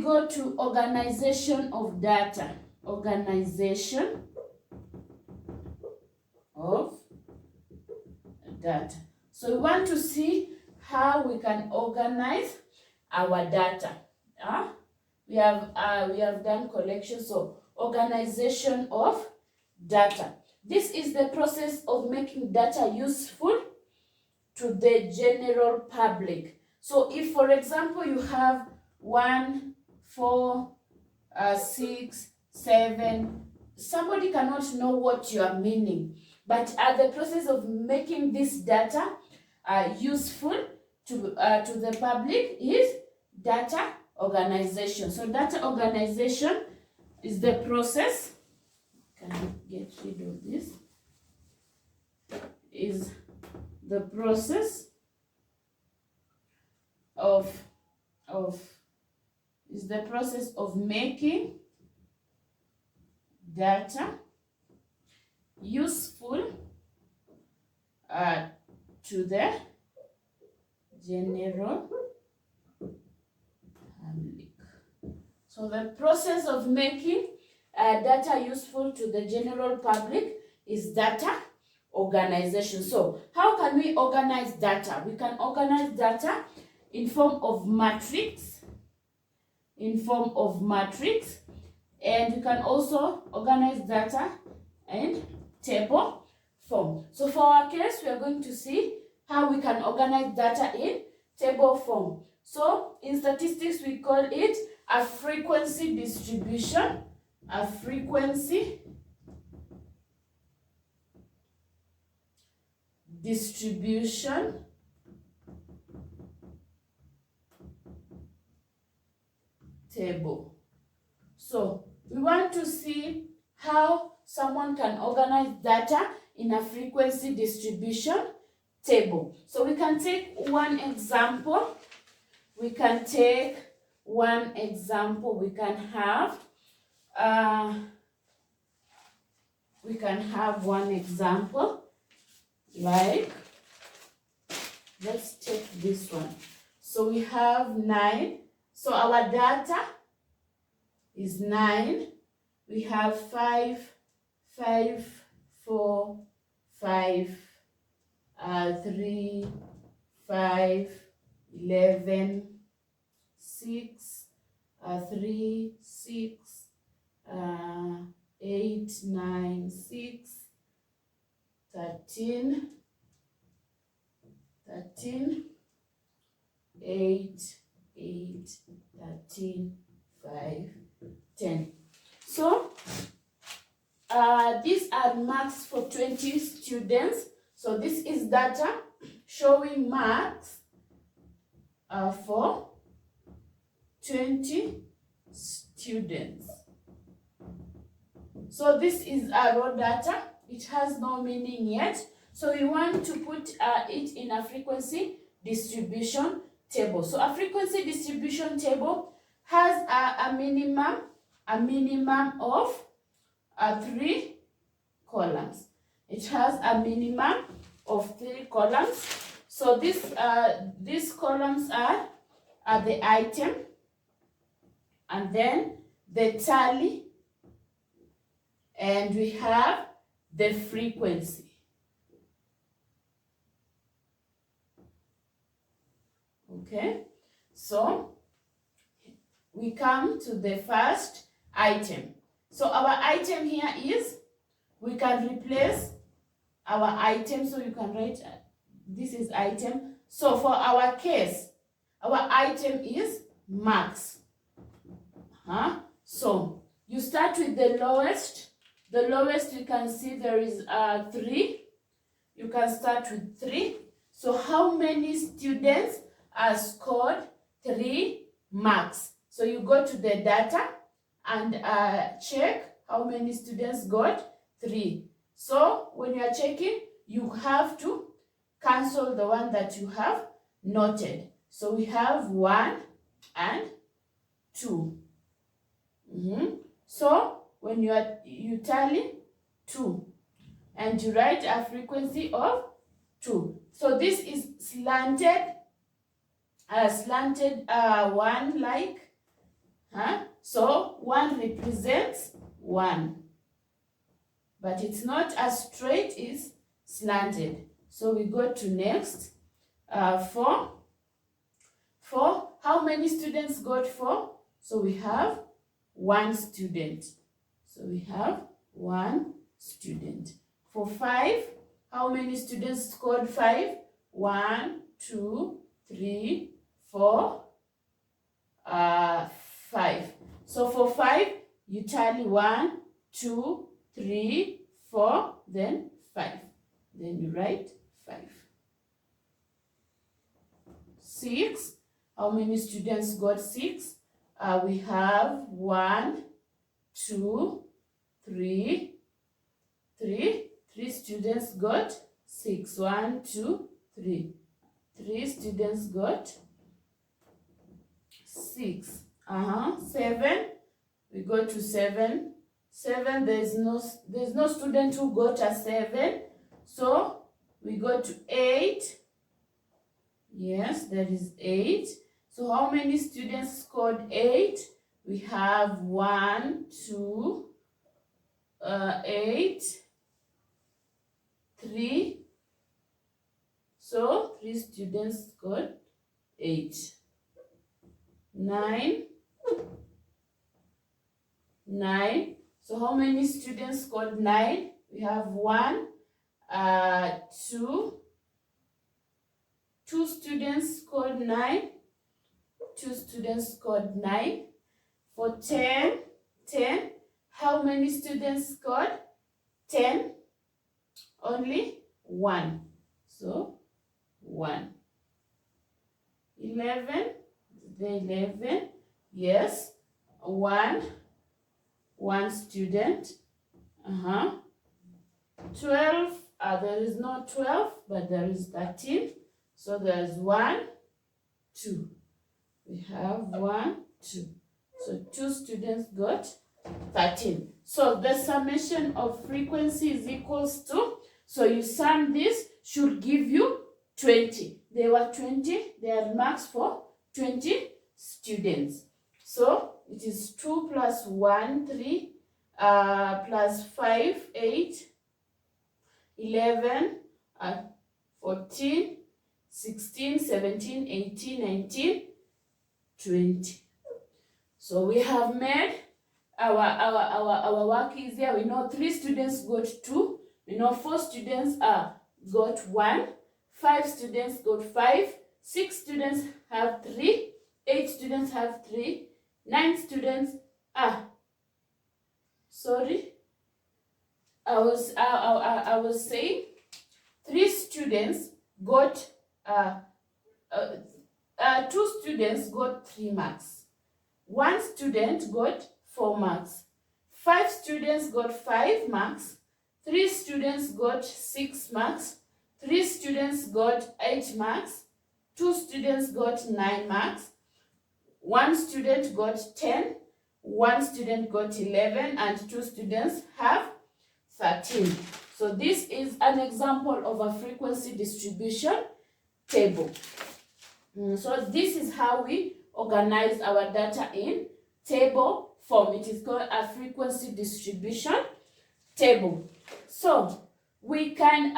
go to organization of data. Organization of data. So we want to see how we can organize our data. We have done collection, so organization of data. This is the process of making data useful to the general public. So if, for example, you have 1, 4, 6, 7, somebody cannot know what you are meaning. But the process of making this data useful to the public is data organization. So data organization is the process. Can I get rid of this? Is the process of making data useful to the general public. So the process of making data useful to the general public is data organization. So how can we organize data? We can organize data in form of matrix, and you can also organize data in table form. So for our case, we are going to see how we can organize data in table form. So in statistics, we call it a frequency distribution. A frequency distribution table. So we want to see how someone can organize data in a frequency distribution table. So we can take one example. We can have one example, like, let's take this one. So we have 9. So our data is 9. We have 5, 4, 5, 3, 5, 11, 6, 3, 6, 8, 9, 6, 13, 8, 13, 5, 10. So these are marks for 20 students. So this is data showing marks for 20 students. So this is our raw data. It has no meaning yet. So we want to put it in a frequency distribution table. So a frequency distribution table has a minimum of 3 columns. It has a minimum of 3 columns. So these columns are the item, and then the tally, and we have the frequency. Okay, so we come to the first item. So our item here is, we can replace our item, so you can write this is item. So for our case, our item is marks. So you start with the lowest. The lowest, you can see there is 3. You can start with 3. So how many students are scored 3 marks? So you go to the data and check how many students got 3. So when you are checking, you have to cancel the one that you have noted. So we have 1 and 2. So when you tally 2 and you write a frequency of 2. So this is slanted 1, like, 1 represents 1. But it's not as straight, it's slanted. So we go to next. 4. 4. How many students got 4? So we have 1 student. So we have 1 student. For 5, how many students scored 5? 1, 2, 3, 4, 5. So for 5, you tally 1, 2, 3, 4, then 5. Then you write 5. 6. How many students got 6? We have 1, 2, 3. 3 students got 6. 1, 2, 3. 3 students got 6. 7. We go to 7. 7, there's no student who got a 7. So we go to 8. Yes, there is 8. So how many students scored 8? We have 1, 2, 8, 3. So 3 students scored 8. 9. 9. So how many students scored 9? We have 1, 2. 2 students scored 9. 2 students scored 9. For 10, how many students scored 10? Only 1. So 1. 11, the 11, yes, 1 student. 12, there is no 12, but there is 13. So there is 1, 2. We have 1, 2. So 2 students got 13. So the summation of frequency is equals to, so you sum this, should give you 20. There were 20, there are marks for 20 students. So it is 2 plus 1, 3, plus 5, 8, 11, 14, 16, 17, 18, 19, 20. So we have made our work easier. We know 3 students got 2. We know 4 students got 1. 5 students got 5. 6 students have 3. 8 students have 3. 9 students sorry. I was saying 3 students got 2 students got 3 marks. 1 student got 4 marks. 5 students got 5 marks. 3 students got 6 marks. 3 students got 8 marks. 2 students got 9 marks. 1 student got 10. 1 student got 11, and 2 students have 13. So this is an example of a frequency distribution table. So this is how we organize our data in table form. It is called a frequency distribution table. So we can